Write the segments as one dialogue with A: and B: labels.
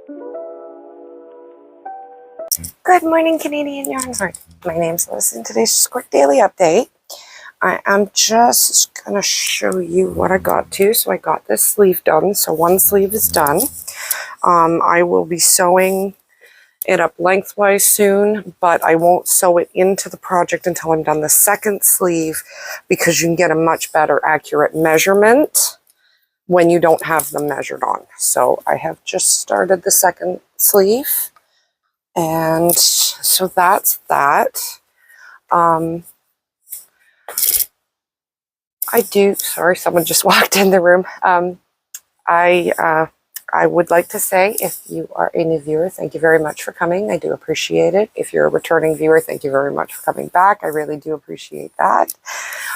A: Good morning, Canadian Yarn Heart. My name's Liz, and today's just a quick daily update. I am just going to show you what I got to. So I got this sleeve done. So one sleeve is done. I will be sewing it up lengthwise soon, but I won't sew it into the project until I'm done the second sleeve, because you can get a much better accurate measurement when you don't have them measured on. So I have just started the second sleeve. And so that's that. Sorry, someone just walked in the room. I would like to say, if you are a new viewer, thank you very much for coming. I do appreciate it. If you're a returning viewer, thank you very much for coming back. I really do appreciate that.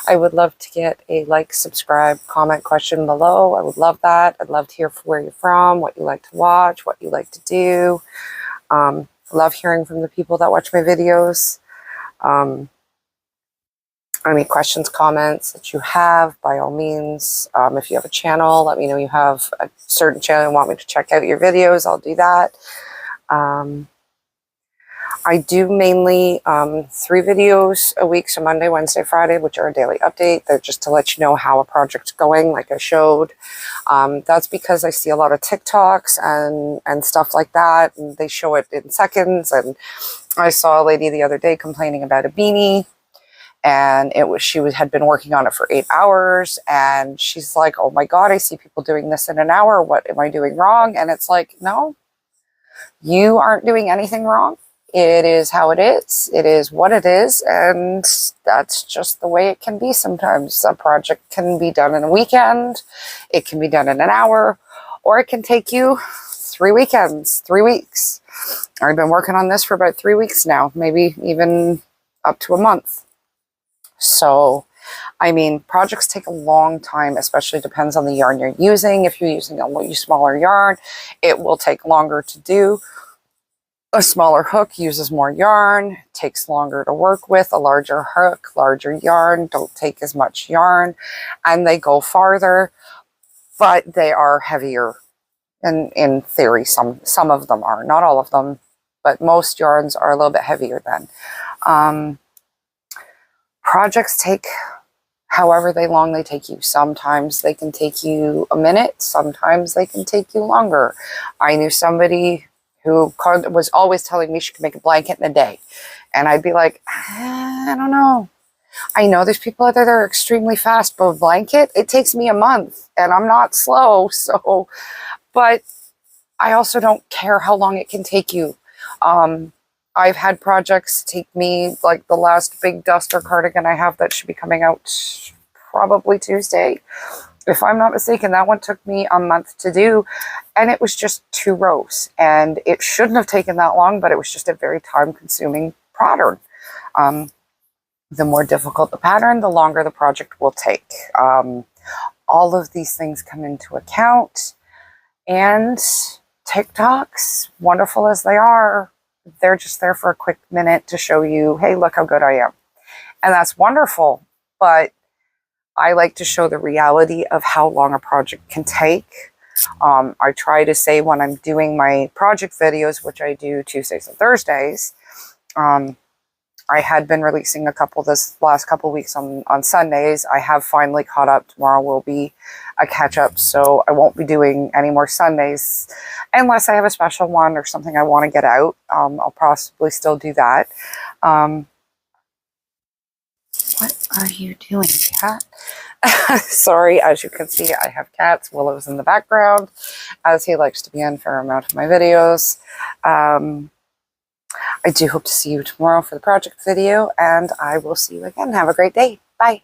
A: I would love to get a like, subscribe, comment, question below. I would love that. I'd love to hear where you're from, what you like to watch, what you like to do. Love hearing from the people that watch my videos. Any questions, comments that you have, by all means. If you have a channel, let me know you have a certain channel and want me to check out your videos. I'll do that. I do mainly 3 videos a week, so Monday, Wednesday, Friday, which are a daily update. They're just to let you know how a project's going, like I showed. That's because I see a lot of TikToks and stuff like that, and they show it in seconds. And I saw a lady the other day complaining about a beanie, and she had been working on it for 8 hours, and she's like, oh my God, I see people doing this in an hour. What am I doing wrong? And it's like, no, you aren't doing anything wrong. It is how it is. It is what it is. And that's just the way it can be sometimes. A project can be done in a weekend. It can be done in an hour, or it can take you 3 weekends, 3 weeks. I've been working on this for about 3 weeks now, maybe even up to a month. So, I mean, projects take a long time, especially depends on the yarn you're using. If you're using a smaller yarn, it will take longer to do. A smaller hook uses more yarn, takes longer to work with. A larger hook, larger yarn, don't take as much yarn, and they go farther, but they are heavier. And in theory, some of them are, not all of them, but most yarns are a little bit heavier then. Projects take however long they take you. Sometimes they can take you a minute, sometimes they can take you longer. I knew somebody who was always telling me she could make a blanket in a day. And I'd be like, I don't know. I know there's people out there that are extremely fast, but a blanket, it takes me a month, and I'm not slow. So, but I also don't care how long it can take you. I've had projects take me, like the last big duster cardigan I have that should be coming out probably Tuesday. If I'm not mistaken, that one took me a month to do, and it was just 2 rows. And it shouldn't have taken that long, but it was just a very time-consuming pattern. The more difficult the pattern, the longer the project will take. All of these things come into account, and TikToks, wonderful as they are, they're just there for a quick minute to show you, hey, look how good I am. And that's wonderful, but I like to show the reality of how long a project can take. I try to say when I'm doing my project videos, which I do Tuesdays and Thursdays, I had been releasing a couple this last couple weeks on Sundays. I have finally caught up. Tomorrow will be a catch up, so I won't be doing any more Sundays unless I have a special one or something I want to get out. I'll possibly still do that. What are you doing, cat? Sorry, as you can see, I have cats. Willow's in the background, as he likes to be in a fair amount of my videos. I do hope to see you tomorrow for the project video, and I will see you again. Have a great day. Bye.